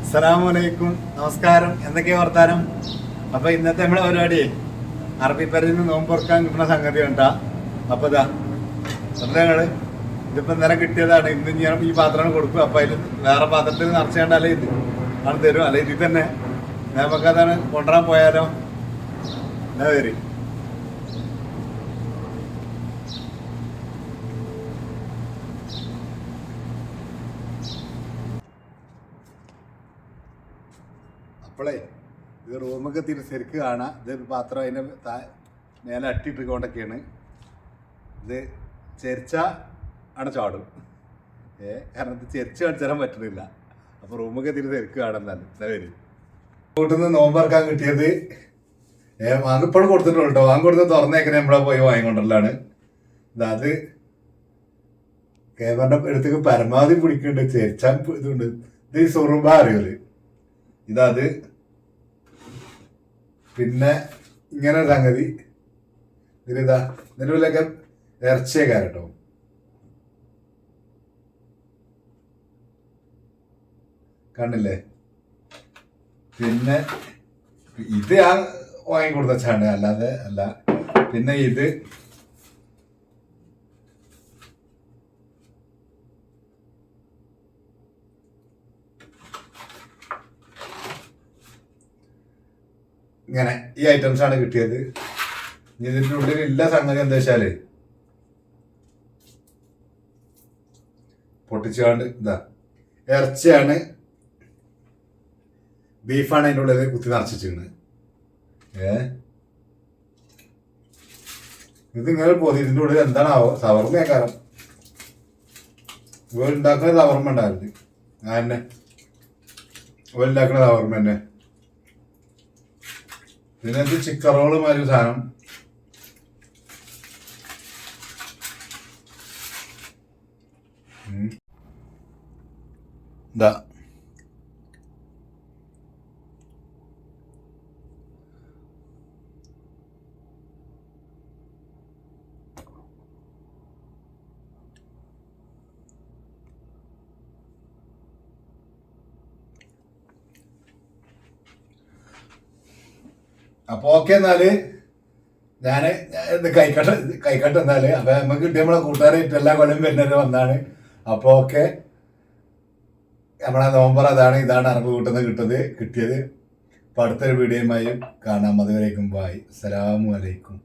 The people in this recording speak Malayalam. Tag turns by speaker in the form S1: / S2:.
S1: അസ്സലാമലൈക്കും, നമസ്കാരം. എന്തൊക്കെയാ വർത്താനം? അപ്പൊ ഇന്നത്തെ നമ്മളെ പരിപാടിയെ അറബിപ്പരയിൽ നിന്ന് നോമ്പുറക്കാൻ കിട്ടുന്ന സംഗതി ഉണ്ടാ. അപ്പൊ ഇതാ ഞങ്ങള് ഇതിപ്പോ ഇന്നലെ കിട്ടിയതാണ്. ഇന്ന് ഞാൻ ഈ പാത്രം കൊടുക്കും. അപ്പൊ അതിൽ വേറെ പാത്രത്തിൽ നിറച്ചേണ്ട അല്ലെ ഇത് ആണ് തരും, അല്ലെ ഇതിൽ തന്നെ നമുക്കതാണ് കൊണ്ടുവരാൻ പോയാലോ? എന്നാ വരും. അപ്പോളേ ഇത് റൂമൊക്കെ തിരി ശരിക്ക് കാണാം. ഇത് പാത്രം അതിൻ്റെ മേലെ അട്ടിയിട്ടിക്കൊണ്ടൊക്കെയാണ്. ഇത് ചെരിച്ച ആണ് ചാടും. കാരണം ഇത് ചെരിച്ച് കാണിച്ചാൻ പറ്റുന്നില്ല. അപ്പോൾ റൂമൊക്കെ തിരി ശരിക്ക് കാണാൻ വരും. വീട്ടിൽ നിന്ന് നോമ്പറക്കാൻ കിട്ടിയത് വാങ്ങിപ്പോഴും കൊടുത്തിട്ടുള്ളൂ കേട്ടോ. വാങ്ങി കൊടുത്ത് തുറന്നേക്കനെ നമ്മളെ പോയി വാങ്ങിക്കൊണ്ടല്ലാണ്. അത് കേബറിൻ്റെ അടുത്തേക്ക് പരമാവധി പിടിക്കുന്നുണ്ട്. ചെരിച്ചാൻ ഇതുണ്ട്. ഇത് ഈ സുറുമ്പ അറിയൂല്. ഇതത് പിന്നെ ഇങ്ങനെ സംഗതി ഇതിലിതാ നിലവിലൊക്കെ ഇറച്ചിയൊക്കെ കേട്ടോ. കണ്ടില്ലേ? പിന്നെ ഇത് ഞാൻ വാങ്ങിക്കൊടുത്ത ചാണ്, അല്ലാതെ അല്ല. പിന്നെ ഇത് ഇങ്ങനെ ഈ ഐറ്റംസ് ആണ് കിട്ടിയത്. ഇതിൻ്റെ ഉള്ളിൽ ഇല്ല സംഗതി എന്താ വെച്ചാല് പൊട്ടിച്ചാണ്ട് ഇതാ ഇറച്ചിയാണ്, ബീഫാണ് അതിൻ്റെ ഉള്ളിൽ കുത്തി നിറച്ചിരിക്കുന്നത്. ഇതിങ്ങനെ പോയി ഇതിൻ്റെ ഉള്ളിൽ എന്താണാവോ? സവർമ്മയാക്കാരം. ഉണ്ടാക്കുന്ന സവർമ്മ ഉണ്ടായിരുന്നു. ഞാൻ തന്നെ ഉണ്ടാക്കുന്ന സവർമ്മ തന്നെ. ഇതിനകത്ത് ചിക്കൻ റോള് മാതിരി സാധനം. ഇതാ അപ്പൊ ഓക്കെ. എന്നാല് ഞാന് കൈക്കട്ടെ എന്നാല്. അപ്പൊ നമുക്ക് കിട്ടിയ നമ്മളെ കൂട്ടുകാരായിട്ട് എല്ലാ കൊല്ലം വരുന്നത് വന്നാണ്. അപ്പൊ ഓക്കെ, നമ്മളെ നോമ്പർ അതാണ്. ഇതാണ് അറബ് വീട്ടിൽ നിന്ന് കിട്ടിയത്. അപ്പൊ അടുത്തൊരു വീഡിയോയുമായി കാണാം. അതുവരേക്കും ബായ്. അസ്സലാമു അലൈക്കും.